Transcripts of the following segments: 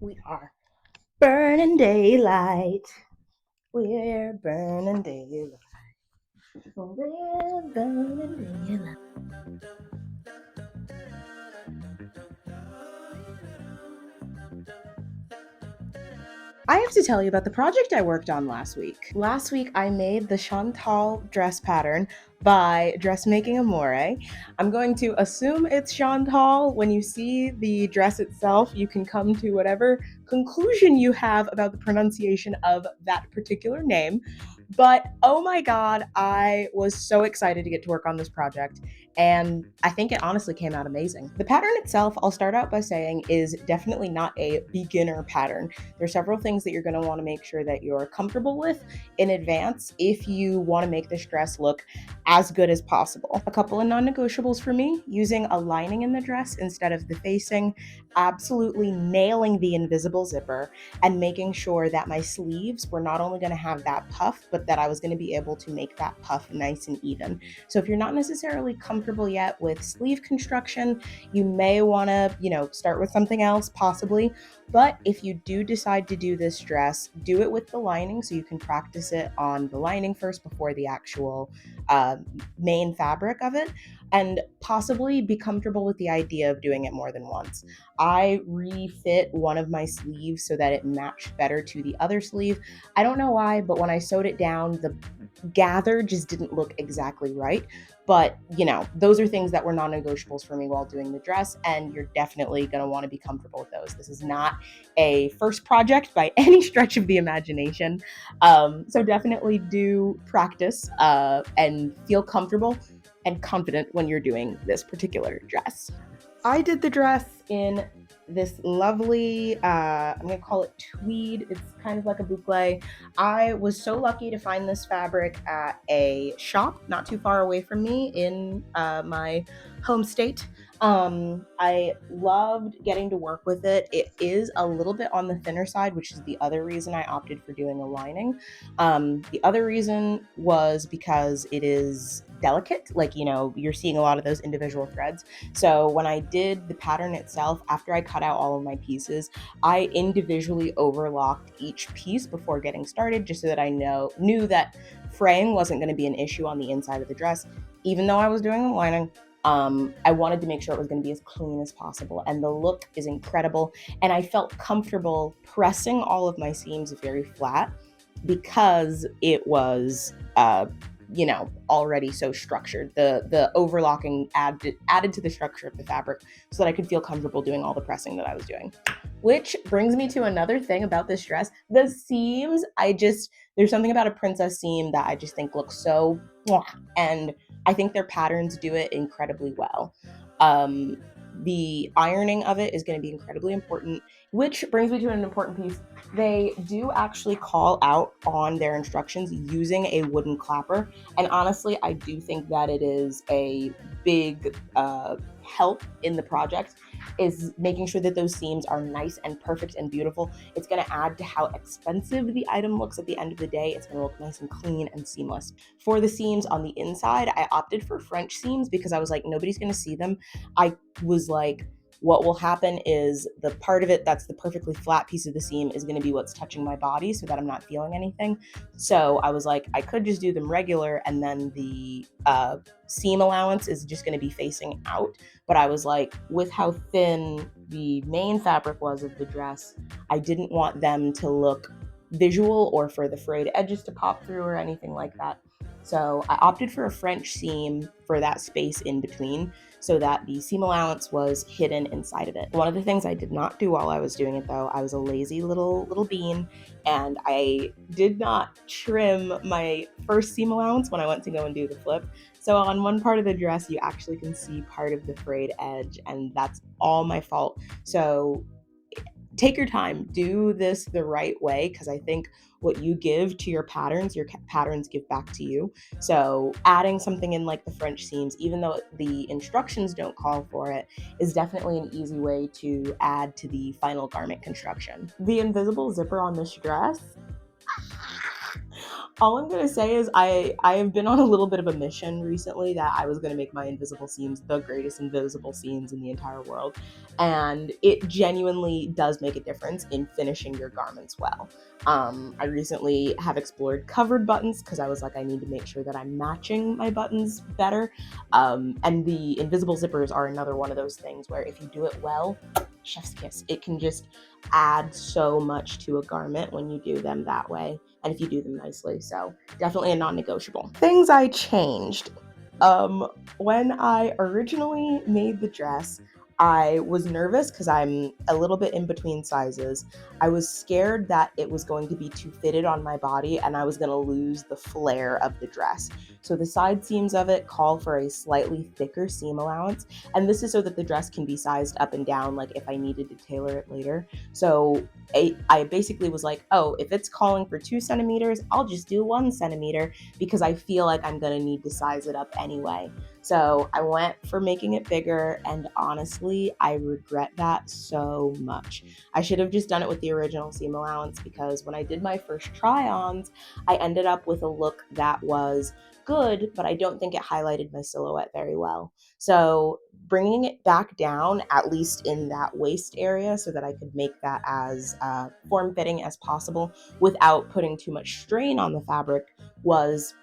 We are burning daylight. We're burning daylight. We're burning daylight. I have to tell you about the project I worked on last week. Last week, I made the Chantelle dress pattern by Dressmaking Amore. I'm going to assume it's Chantelle. When you see the dress itself, you can come to whatever conclusion you have about the pronunciation of that particular name. But oh my god, I was so excited to get to work on this project, and I think it honestly came out amazing. The pattern itself, I'll start out by saying, is definitely not a beginner pattern. There's several things that you're going to want to make sure that you're comfortable with in advance if you want to make this dress look as good as possible. A couple of non-negotiables for me: using a lining in the dress instead of the facing, absolutely nailing the invisible zipper, and making sure that my sleeves were not only going to have that puff, but that I was going to be able to make that puff nice and even. So if you're not necessarily comfortable yet with sleeve construction, you may want to, start with something else possibly. But if you do decide to do this dress, do it with the lining so you can practice it on the lining first before the actual main fabric of it, and possibly be comfortable with the idea of doing it more than once. I refit one of my sleeves so that it matched better to the other sleeve. I don't know why, but when I sewed it down, the gather just didn't look exactly right. But, those are things that were non-negotiables for me while doing the dress, and you're definitely going to want to be comfortable with those. This is not a first project by any stretch of the imagination. So definitely do practice and feel comfortable and confident when you're doing this particular dress. I did the dress in this lovely, I'm going to call it tweed. It's kind of like a boucle. I was so lucky to find this fabric at a shop not too far away from me in my home state. I loved getting to work with it. It is a little bit on the thinner side, which is the other reason I opted for doing a lining. The other reason was because it is delicate. Like, you're seeing a lot of those individual threads. So when I did the pattern itself, after I cut out all of my pieces, I individually overlocked each piece before getting started, just so that I knew that fraying wasn't going to be an issue on the inside of the dress. Even though I was doing the lining, I wanted to make sure it was going to be as clean as possible, and the look is incredible. And I felt comfortable pressing all of my seams very flat because it was already so structured. The overlocking added to the structure of the fabric so that I could feel comfortable doing all the pressing that I was doing. Which brings me to another thing about this dress: the seams. There's something about a princess seam that I just think looks so mwah, and I think their patterns do it incredibly well. The ironing of it is going to be incredibly important, which brings me to an important piece. They do actually call out on their instructions using a wooden clapper, and honestly, I do think that it is a big help in the project, is making sure that those seams are nice and perfect and beautiful. It's going to add to how expensive the item looks at the end of the day. It's going to look nice and clean and seamless. For the seams on the inside, I opted for French seams because I was like, nobody's going to see them. I was like, what will happen is the part of it that's the perfectly flat piece of the seam is going to be what's touching my body so that I'm not feeling anything. So I was like, I could just do them regular, and then the seam allowance is just going to be facing out. But I was like, with how thin the main fabric was of the dress, I didn't want them to look visual or for the frayed edges to pop through or anything like that. So I opted for a French seam for that space in between, so that the seam allowance was hidden inside of it. One of the things I did not do while I was doing it, though, I was a lazy little bean, and I did not trim my first seam allowance when I went to go and do the flip. So on one part of the dress, you actually can see part of the frayed edge, and that's all my fault. So take your time, do this the right way, because I think what you give to your patterns give back to you. So adding something in like the French seams, even though the instructions don't call for it, is definitely an easy way to add to the final garment construction. The invisible zipper on this dress, All I'm gonna say is I have been on a little bit of a mission recently that I was gonna make my invisible seams the greatest invisible seams in the entire world, and it genuinely does make a difference in finishing your garments well. I recently have explored covered buttons because I was like, I need to make sure that I'm matching my buttons better, and the invisible zippers are another one of those things where if you do it well, chef's kiss. It can just add so much to a garment when you do them that way and if you do them nicely. So definitely a non-negotiable. Things I changed. When I originally made the dress, I was nervous because I'm a little bit in between sizes. I was scared that it was going to be too fitted on my body and I was going to lose the flare of the dress. So the side seams of it call for a slightly thicker seam allowance, and this is so that the dress can be sized up and down, like if I needed to tailor it later. So I basically was like, oh, if it's calling for 2 centimeters, I'll just do 1 centimeter because I feel like I'm gonna need to size it up anyway. So I went for making it bigger, and honestly, I regret that so much. I should have just done it with the original seam allowance because when I did my first try-ons, I ended up with a look that was good, but I don't think it highlighted my silhouette very well. So bringing it back down, at least in that waist area, so that I could make that as form-fitting as possible without putting too much strain on the fabric was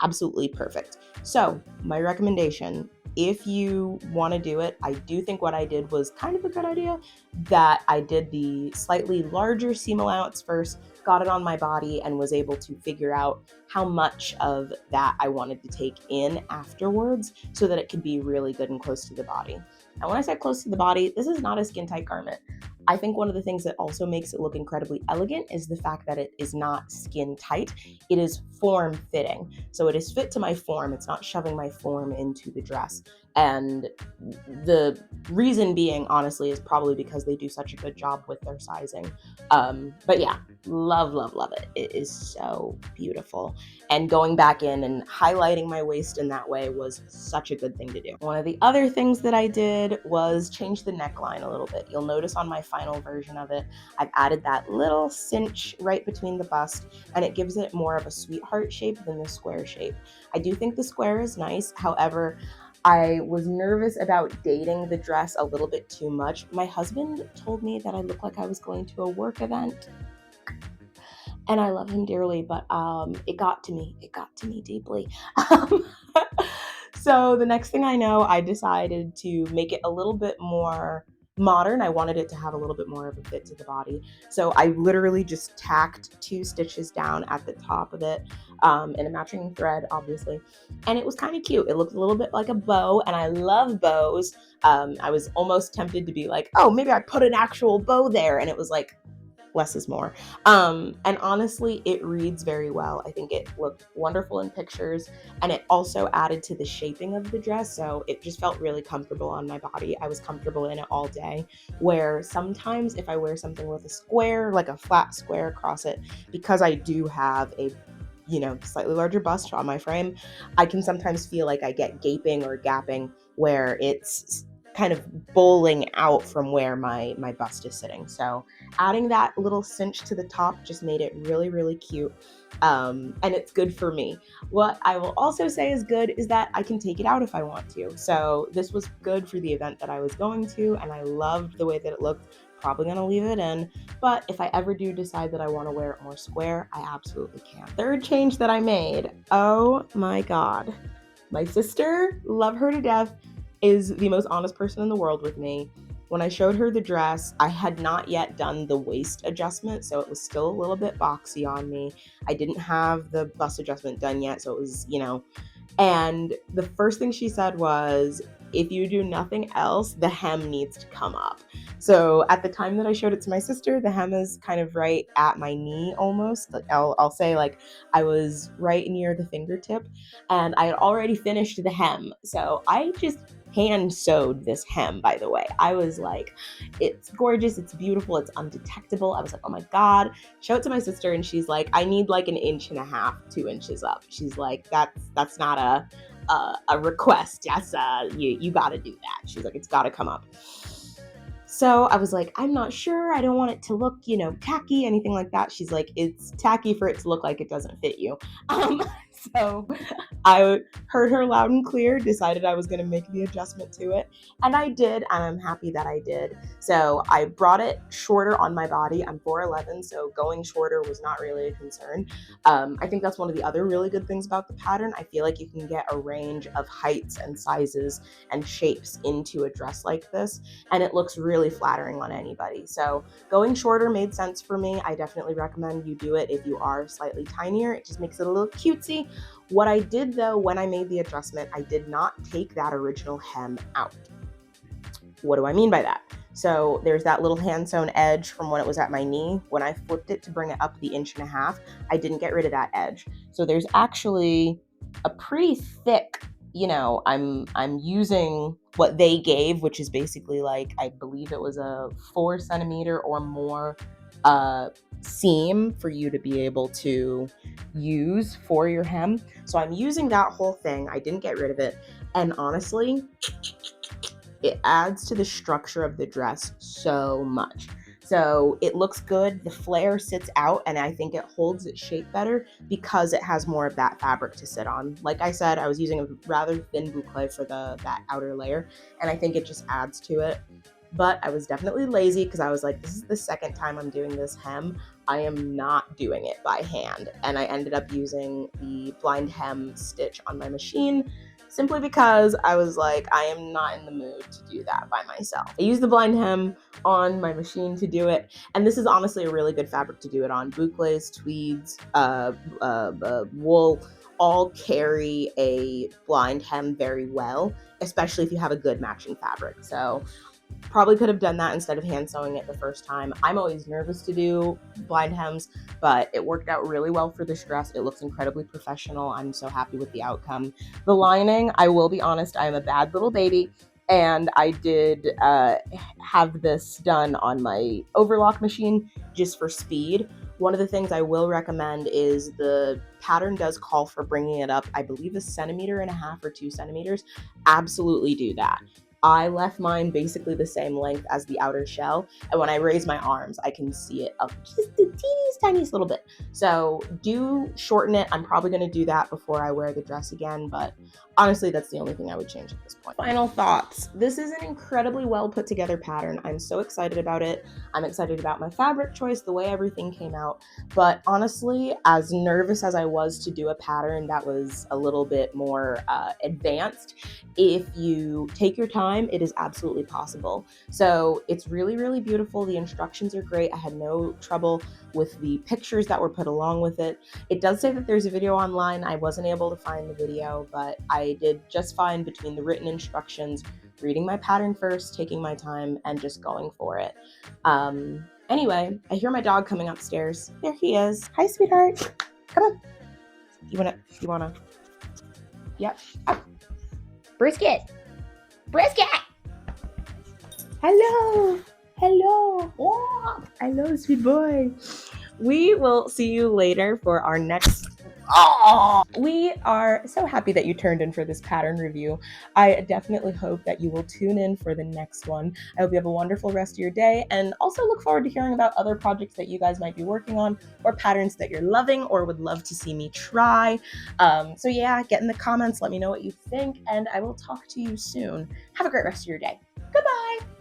absolutely perfect. So my recommendation, if you want to do it, I do think what I did was kind of a good idea, that I did the slightly larger seam allowance first, got it on my body, and was able to figure out how much of that I wanted to take in afterwards so that it could be really good and close to the body. And when I say close to the body, this is not a skin tight garment. I think one of the things that also makes it look incredibly elegant is the fact that it is not skin tight. It is form fitting. So it is fit to my form. It's not shoving my form into the dress. And the reason being, honestly, is probably because they do such a good job with their sizing. But yeah, love, love, love it. It is so beautiful. And going back in and highlighting my waist in that way was such a good thing to do. One of the other things that I did was change the neckline a little bit. You'll notice on my final version of it, I've added that little cinch right between the bust, and it gives it more of a sweetheart shape than the square shape. I do think the square is nice. However, I was nervous about dating the dress a little bit too much. My husband told me that I looked like I was going to a work event, and I love him dearly, but it got to me. It got to me deeply. Um, so the next thing I know, I decided to make it a little bit more modern. I wanted it to have a little bit more of a fit to the body. So I literally just tacked 2 stitches down at the top of it in a matching thread, obviously. And it was kind of cute. It looked a little bit like a bow, and I love bows. I was almost tempted to be like, oh, maybe I put an actual bow there. And it was like, less is more. And honestly, it reads very well. I think it looked wonderful in pictures, and it also added to the shaping of the dress, so it just felt really comfortable on my body. I was comfortable in it all day, where sometimes if I wear something with a square, like a flat square across it, because I do have a slightly larger bust on my frame, I can sometimes feel like I get gaping or gapping where it's kind of bowling out from where my bust is sitting. So adding that little cinch to the top just made it really, really cute. And it's good for me. What I will also say is good is that I can take it out if I want to. So this was good for the event that I was going to, and I loved the way that it looked. Probably gonna leave it in, but if I ever do decide that I want to wear it more square, I absolutely can. Third change that I made, oh my god. My sister, love her to death, is the most honest person in the world with me. When I showed her the dress, I had not yet done the waist adjustment, so it was still a little bit boxy on me. I didn't have the bust adjustment done yet, so it was, and the first thing she said was, if you do nothing else, the hem needs to come up. So at the time that I showed it to my sister, the hem is kind of right at my knee almost. Like I'll say like I was right near the fingertip, and I had already finished the hem. So I just hand sewed this hem, by the way. I was like, it's gorgeous, it's beautiful, it's undetectable. I was like, oh my God. Show it to my sister, and she's like, I need like an inch and a half, 2 inches up. She's like, that's not a request. That's you got to do that. She's like, it's got to come up. So I was like, I'm not sure. I don't want it to look, tacky, anything like that. She's like, it's tacky for it to look like it doesn't fit you. So I heard her loud and clear, decided I was going to make the adjustment to it, and I did, and I'm happy that I did. So I brought it shorter on my body. I'm 4'11", so going shorter was not really a concern. I think that's one of the other really good things about the pattern. I feel like you can get a range of heights and sizes and shapes into a dress like this, and it looks really flattering on anybody. So going shorter made sense for me. I definitely recommend you do it if you are slightly tinier. It just makes it a little cutesy. What I did though, when I made the adjustment, I did not take that original hem out. What do I mean by that? So there's that little hand sewn edge from when it was at my knee. When I flipped it to bring it up the 1.5 inches, I didn't get rid of that edge. So there's actually a pretty thick, I'm using what they gave, which is basically like, I believe it was a 4 centimeter or more seam for you to be able to use for your hem. So I'm using that whole thing. I didn't get rid of it. And honestly, it adds to the structure of the dress so much. So it looks good. The flare sits out, and I think it holds its shape better because it has more of that fabric to sit on. Like I said, I was using a rather thin boucle for that outer layer, and I think it just adds to it. But I was definitely lazy because I was like, this is the second time I'm doing this hem. I am not doing it by hand. And I ended up using the blind hem stitch on my machine simply because I was like, I am not in the mood to do that by myself. I used the blind hem on my machine to do it, and this is honestly a really good fabric to do it on. Boucles, tweeds, wool all carry a blind hem very well, especially if you have a good matching fabric. So probably could have done that instead of hand sewing it the first time. I'm always nervous to do blind hems, but it worked out really well for this dress. It looks incredibly professional. I'm so happy with the outcome. The lining, I will be honest, I am a bad little baby, and I did have this done on my overlock machine just for speed. One of the things I will recommend is the pattern does call for bringing it up, I believe, 1.5 centimeters or 2 centimeters. Absolutely do that. I left mine basically the same length as the outer shell, and when I raise my arms, I can see it up just the teeniest, tiniest little bit. So do shorten it. I'm probably going to do that before I wear the dress again, but honestly, that's the only thing I would change at this point. Final thoughts. This is an incredibly well put together pattern. I'm so excited about it. I'm excited about my fabric choice, the way everything came out, but honestly, as nervous as I was to do a pattern that was a little bit more advanced, if you take your time, it is absolutely possible. So it's really, really beautiful. The instructions are great. I had no trouble with the pictures that were put along with it. It does say that there's a video online. I wasn't able to find the video, but I did just fine between the written instructions, reading my pattern first, taking my time, and just going for it. Anyway, I hear my dog coming upstairs. There he is. Hi, sweetheart. Come on. You wanna? Yep. Up. Brisket. Hello. Oh, hello, sweet boy. We will see you later for our next. We are so happy that you turned in for this pattern review. I definitely hope that you will tune in for the next one. I hope you have a wonderful rest of your day, and also look forward to hearing about other projects that you guys might be working on, or patterns that you're loving or would love to see me try. So yeah, get in the comments, let me know what you think, and I will talk to you soon. Have a great rest of your day. Goodbye.